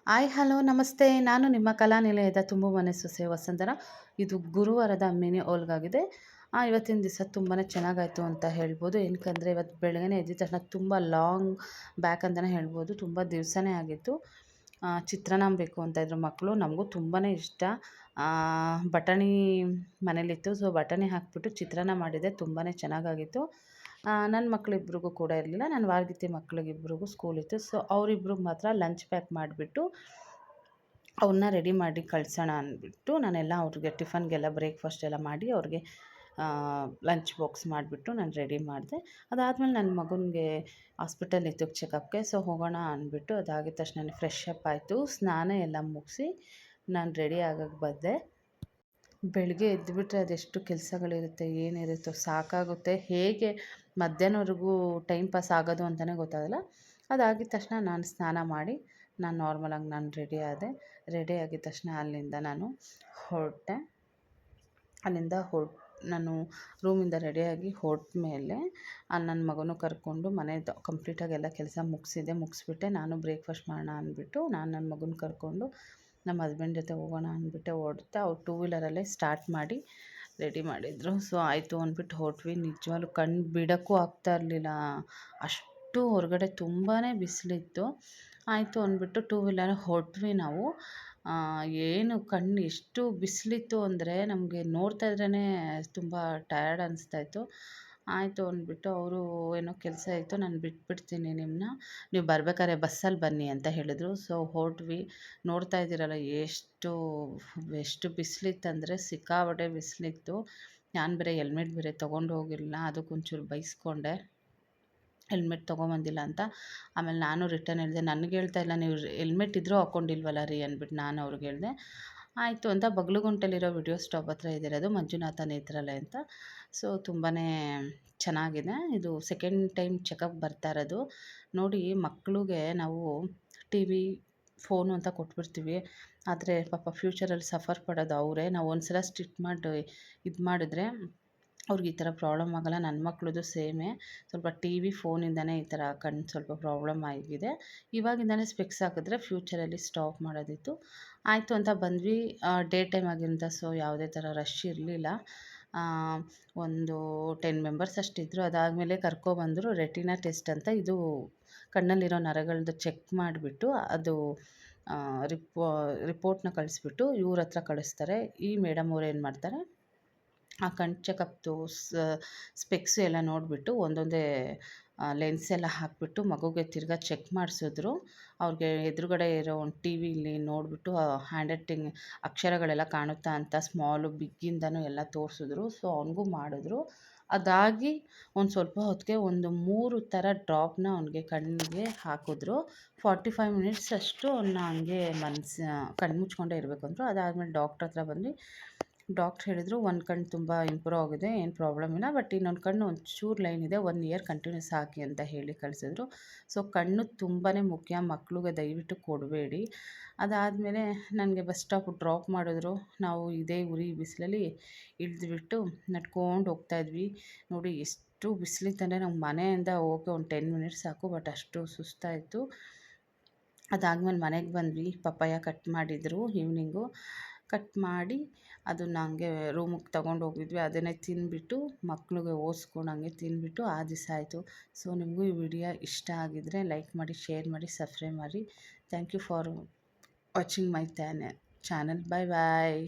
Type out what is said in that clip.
Hi hello ನಮಸ್ತೆ. ನಾನು ನಿಮ್ಮ ಕಲಾನಿಲಯದ ತುಂಬು ಮನೆ ಸೊಸೆ ವಸಂತನ. ಇದು ಗುರುವಾರದ ಮಿನಿ ಓಲ್ಗಾಗಿದೆ. ಇವತ್ತಿನ ದಿವಸ ತುಂಬಾ ಚೆನ್ನಾಗಾಯಿತು ಅಂತ ಹೇಳ್ಬೋದು. ಏನಕ್ಕಂದರೆ ಇವತ್ತು ಬೆಳಗ್ಗೆನೇ ಎದ್ದಿದ ತಕ್ಷಣ ತುಂಬ ಲಾಂಗ್ ಬ್ಯಾಕ್ ಅಂತಲೇ ಹೇಳ್ಬೋದು. ತುಂಬ ದಿವಸನೇ ಆಗಿತ್ತು. ಚಿತ್ರಾನ್ನ ಬೇಕು ಅಂತ ಇದ್ರು ಮಕ್ಕಳು. ನಮಗೂ ತುಂಬಾ ಇಷ್ಟ. ಬಟಾಣಿ ಮನೇಲಿತ್ತು. ಸೊ ಬಟಾಣಿ ಹಾಕಿಬಿಟ್ಟು ಚಿತ್ರಾನ್ನ ಮಾಡಿದೆ. ತುಂಬಾ ಚೆನ್ನಾಗಾಗಿತ್ತು. ನನ್ನ ಮಕ್ಕಳಿಬ್ರಿಗೂ ಕೂಡ ಇರಲಿಲ್ಲ. ನನ್ನ ವಾರ್ಗಿತಿ ಮಕ್ಕಳಿಗಿಬ್ರಿಗೂ ಸ್ಕೂಲಿತ್ತು. ಸೊ ಅವರಿಬ್ರಿಗೆ ಮಾತ್ರ ಲಂಚ್ ಪ್ಯಾಕ್ ಮಾಡಿಬಿಟ್ಟು ಅವನ್ನ ರೆಡಿ ಮಾಡಿ ಕಳಿಸೋಣ ಅಂದ್ಬಿಟ್ಟು ನಾನೆಲ್ಲ ಅವ್ರಿಗೆ ಟಿಫನ್ಗೆಲ್ಲ ಬ್ರೇಕ್ಫಾಸ್ಟ್ ಎಲ್ಲ ಮಾಡಿ ಅವ್ರಿಗೆ ಲಂಚ್ ಬಾಕ್ಸ್ ಮಾಡಿಬಿಟ್ಟು ನಾನು ರೆಡಿ ಮಾಡಿದೆ. ಅದಾದಮೇಲೆ ನನ್ನ ಮಗನಿಗೆ ಹಾಸ್ಪಿಟಲ್ ಇತ್ತು ಚೆಕಪ್ಗೆ. ಸೊ ಹೋಗೋಣ ಅಂದ್ಬಿಟ್ಟು ಅದಾಗಿದ ತಕ್ಷಣ ಫ್ರೆಶ್ ಅಪ್ ಆಯಿತು. ಸ್ನಾನ ಎಲ್ಲ ಮುಗಿಸಿ ನಾನು ರೆಡಿ ಆಗೋಕ್ಕೆ ಬಂದೆ. ಬೆಳಗ್ಗೆ ಎದ್ದುಬಿಟ್ರೆ ಅದೆಷ್ಟು ಕೆಲಸಗಳಿರುತ್ತೆ, ಏನಿರುತ್ತೋ ಸಾಕಾಗುತ್ತೆ. ಹೇಗೆ ಮಧ್ಯಾಹ್ನವರೆಗೂ ಟೈಮ್ ಪಾಸ್ ಆಗೋದು ಅಂತಲೇ ಗೊತ್ತಾಗಲ್ಲ. ಅದಾಗಿದ ತಕ್ಷಣ ನಾನು ಸ್ನಾನ ಮಾಡಿ ನಾನು ನಾರ್ಮಲಾಗಿ ನಾನು ರೆಡಿ ಆದೆ. ರೆಡಿ ಆಗಿದ ತಕ್ಷಣ ಅಲ್ಲಿಂದ ನಾನು ಹೊರಟೆ. ನಾನು ರೂಮಿಂದ ರೆಡಿಯಾಗಿ ಹೊರಟ ಮೇಲೆ ನನ್ನ ಮಗನೂ ಕರ್ಕೊಂಡು ಮನೆಯದು ಕಂಪ್ಲೀಟಾಗಿ ಎಲ್ಲ ಕೆಲಸ ಮುಗಿಸ್ಬಿಟ್ಟೆ. ನಾನು ಬ್ರೇಕ್ಫಾಸ್ಟ್ ಮಾಡೋಣ ಅಂದ್ಬಿಟ್ಟು ನಾನು ನನ್ನ ಮಗನ ಕರ್ಕೊಂಡು ನಮ್ಮ ಹಸ್ಬೆಂಡ್ ಜೊತೆ ಹೋಗೋಣ ಅಂದ್ಬಿಟ್ಟೆ ಹೊರಡ್ತಾ. ಅವ್ರು ಟೂ ವೀಲರಲ್ಲೇ ಸ್ಟಾರ್ಟ್ ಮಾಡಿ ರೆಡಿ ಮಾಡಿದರು. ಸೊ ಆಯಿತು ಅಂದ್ಬಿಟ್ಟು ಹೊರಟ್ವಿ. ನಿಜವಾಗ್ಲೂ ಕಣ್ಣು ಬಿಡೋಕ್ಕೂ ಆಗ್ತಾ ಇರಲಿಲ್ಲ, ಅಷ್ಟು ಹೊರಗಡೆ ತುಂಬಾ ಬಿಸಿಲಿತ್ತು. ಆಯಿತು ಅಂದ್ಬಿಟ್ಟು ಟೂ ವೀಲರ್ ಹೊರಟ್ವಿ ನಾವು. ಏನು ಕಣ್ಣು ಎಷ್ಟು ಬಿಸಿಲಿತ್ತು ಅಂದರೆ ನಮಗೆ ನೋಡ್ತಾ ಇದ್ರೇ ತುಂಬ ಟಯರ್ಡ್ ಅನಿಸ್ತಾಯಿತ್ತು. ಆಯಿತು ಅಂದ್ಬಿಟ್ಟು ಅವರು ಏನೋ ಕೆಲಸ ಇತ್ತು, ನಾನು ಬಿಟ್ಬಿಡ್ತೀನಿ ನಿಮ್ಮನ್ನ, ನೀವು ಬರ್ಬೇಕಾದ್ರೆ ಬಸ್ಸಲ್ಲಿ ಬನ್ನಿ ಅಂತ ಹೇಳಿದ್ರು. ಸೊ ಹೊರಟ್ವಿ. ನೋಡ್ತಾ ಇದ್ದೀರಲ್ಲ ಎಷ್ಟು ಬಿಸಿಲಿತ್ತಂದರೆ ಸಿಕ್ಕಾಪಟ್ಟೆ ಬಿಸಿಲಿತ್ತು. ನಾನು ಬೇರೆ ಹೆಲ್ಮೆಟ್ ಬೇರೆ ತೊಗೊಂಡು ಹೋಗಿರಲಿಲ್ಲ. ಅದಕ್ಕೊಂಚೂರು ಬೈಸ್ಕೊಂಡೆ ಹೆಲ್ಮೆಟ್ ತೊಗೊಂಬಂದಿಲ್ಲ ಅಂತ. ಆಮೇಲೆ ನಾನು ರಿಟರ್ನ್ ಹೇಳಿದೆ, ನನಗೆ ಹೇಳ್ತಾ ಇಲ್ಲ ನೀವು ಹೆಲ್ಮೆಟ್ ಇದ್ದರೂ ಹಾಕ್ಕೊಂಡಿಲ್ವಲ್ಲ ರೀ ಅಂದ್ಬಿಟ್ಟು ನಾನು ಅವ್ರಿಗೆ ಹೇಳಿದೆ. ಆಯಿತು ಅಂತ ಬಗ್ಲುಗುಂಟೆಲಿರೋ ವಿಡಿಯೋ ಸ್ಟಾಪ್ ಹತ್ರ ಇದಿರೋದು ಮಂಜುನಾಥ ನೇತ್ರಾಲಯ ಅಂತ. ಸೊ ತುಂಬಾ ಚೆನ್ನಾಗಿದೆ. ಇದು ಸೆಕೆಂಡ್ ಟೈಮ್ ಚೆಕಪ್ ಬರ್ತಾ ಇರೋದು. ನೋಡಿ, ಮಕ್ಕಳಿಗೆ ನಾವು ಟಿ ವಿ ಫೋನು ಅಂತ ಕೊಟ್ಬಿಡ್ತೀವಿ. ಆದರೆ ಪಾಪ ಫ್ಯೂಚರಲ್ಲಿ ಸಫರ್ ಪಡೋದು ಅವರೇ. ನಾವು ಒಂದು ಸಲ ಸ್ಟ್ರಿಕ್ಟ್ ಮಾಡಿ ಇದು ಮಾಡಿದ್ರೆ ಅವ್ರಿಗೆ ಈ ಥರ ಪ್ರಾಬ್ಲಮ್ ಆಗೋಲ್ಲ. ನನ್ನ ಮಕ್ಳದ್ದು ಸೇಮೇ. ಸ್ವಲ್ಪ ಟಿ ವಿ ಫೋನಿಂದನೇ ಈ ಥರ ಕಣ್ಣು ಸ್ವಲ್ಪ ಪ್ರಾಬ್ಲಮ್ ಆಗಿದೆ. ಇವಾಗಿಂದಲೇ ಸ್ಪೆಕ್ಸ್ ಹಾಕಿದ್ರೆ ಫ್ಯೂಚರಲ್ಲಿ ಸ್ಟಾಪ್ ಮಾಡೋದಿತ್ತು. ಆಯಿತು ಅಂತ ಬಂದ್ವಿ. ಡೇ ಟೈಮ್ ಆಗಿರೋದ್ರಿಂದ ಸೊ ಯಾವುದೇ ಥರ ರಶ್ ಇರಲಿಲ್ಲ. ಒಂದು 10 ಮೆಂಬರ್ಸ್ ಅಷ್ಟಿದ್ದರು. ಅದಾದಮೇಲೆ ಕರ್ಕೊಬಂದರು. ರೆಟಿನಾ ಟೆಸ್ಟ್ ಅಂತ, ಇದು ಕಣ್ಣಲ್ಲಿರೋ ನರಗಳದ್ದು ಚೆಕ್ ಮಾಡಿಬಿಟ್ಟು ಅದು ರಿಪೋರ್ಟ್ನ ಕಳಿಸ್ಬಿಟ್ಟು ಇವ್ರ ಹತ್ರ ಕಳಿಸ್ತಾರೆ. ಈ ಮೇಡಮ್ ಅವ್ರು ಏನು ಮಾಡ್ತಾರೆ, ಆ ಕಣ್ಣು ಚೆಕಪ್ದು ಸ್ಪೆಕ್ಸು ಎಲ್ಲ ನೋಡಿಬಿಟ್ಟು ಒಂದೊಂದೇ ಲೆನ್ಸ್ ಎಲ್ಲ ಹಾಕಿಬಿಟ್ಟು ಮಗುಗೆ ತಿರ್ಗಾ ಚೆಕ್ ಮಾಡಿಸಿದ್ರು. ಅವ್ರಿಗೆ ಎದುರುಗಡೆ ಇರೋ ಒಂದು ಟಿ ವಿಲಿ ನೋಡಿಬಿಟ್ಟು ಹ್ಯಾಂಡ್ ರೈಟಿಂಗ್ ಅಕ್ಷರಗಳೆಲ್ಲ ಕಾಣುತ್ತಾ ಅಂತ ಸ್ಮಾಲು ಬಿಗ್ಗಿಂದನೂ ಎಲ್ಲ ತೋರಿಸಿದ್ರು. ಸೊ ಅವನಿಗೂ ಮಾಡಿದ್ರು. ಅದಾಗಿ ಒಂದು ಸ್ವಲ್ಪ ಹೊತ್ತಿಗೆ ಒಂದು 3 ಥರ ಡ್ರಾಪ್ನ ಅವನಿಗೆ ಕಣ್ಣಿಗೆ ಹಾಕಿದ್ರು. 45 ಮಿನಿಟ್ಸ್ ಅಷ್ಟು ಅವನ್ನ ಹಂಗೆ ಕಣ್ಣು ಮುಚ್ಕೊಂಡೇ ಇರಬೇಕು ಅಂದರು. ಅದಾದಮೇಲೆ ಡಾಕ್ಟ್ರ್ ಹತ್ರ ಬಂದ್ವಿ. ಡಾಕ್ಟ್ರ್ ಹೇಳಿದರು, ಒಂದು ಕಣ್ಣು ತುಂಬ ಇಂಪ್ರೂವ್ ಆಗಿದೆ, ಏನು ಪ್ರಾಬ್ಲಮ್ ಇಲ್ಲ, ಬಟ್ ಇನ್ನೊಂದು ಕಣ್ಣು ಒಂಚೂರು ಲೈನ್ ಇದೆ, 1 ಇಯರ್ ಕಂಟಿನ್ಯೂಸ್ ಹಾಕಿ ಅಂತ ಹೇಳಿ ಕಳಿಸಿದ್ರು. ಸೊ ಕಣ್ಣು ತುಂಬಾ ಮುಖ್ಯ, ಮಕ್ಳಿಗೆ ದಯವಿಟ್ಟು ಕೊಡಬೇಡಿ. ಅದಾದಮೇಲೆ ನನಗೆ ಬಸ್ ಸ್ಟಾಪ್ ಡ್ರಾಪ್ ಮಾಡಿದ್ರು. ನಾವು ಇದೇ ಉರಿ ಬಿಸಿಲಲ್ಲಿ ಇಳಿದ್ಬಿಟ್ಟು ನಡ್ಕೊಂಡು ಹೋಗ್ತಾಯಿದ್ವಿ. ನೋಡಿ ಎಷ್ಟು ಬಿಸಿಲಿತ್ತಂದರೆ ನಮ್ಮ ಮನೆಯಿಂದ ಹೋಗೋಕೆ ಒಂದು 10 ಮಿನಿಟ್ಸ್ ಸಾಕು, ಬಟ್ ಅಷ್ಟು ಸುಸ್ತಾಯಿತು. ಅದಾದಮೇಲೆ ಮನೆಗೆ ಬಂದ್ವಿ. ಪಪ್ಪಾಯ ಕಟ್ ಮಾಡಿದರು ಈವ್ನಿಂಗು. ಕಟ್ ಮಾಡಿ ಅದನ್ನು ಹಂಗೆ ರೂಮಿಗೆ ತಗೊಂಡು ಹೋಗಿದ್ವಿ. ಅದನ್ನೇ ತಿಂದುಬಿಟ್ಟು ಮಕ್ಳಿಗೆ ಓದಿಸ್ಕೊಂಡು ಹಂಗೆ ತಿಂದುಬಿಟ್ಟು ಆ ದಿವಸ ಆಯಿತು. ಸೊ ನಿಮಗೂ ಈ ವಿಡಿಯೋ ಇಷ್ಟ ಆಗಿದ್ದರೆ ಲೈಕ್ ಮಾಡಿ, ಶೇರ್ ಮಾಡಿ, ಸಬ್ಸ್ಕ್ರೈಬ್ ಮಾಡಿ. Thank you for watching my channel. Bye bye.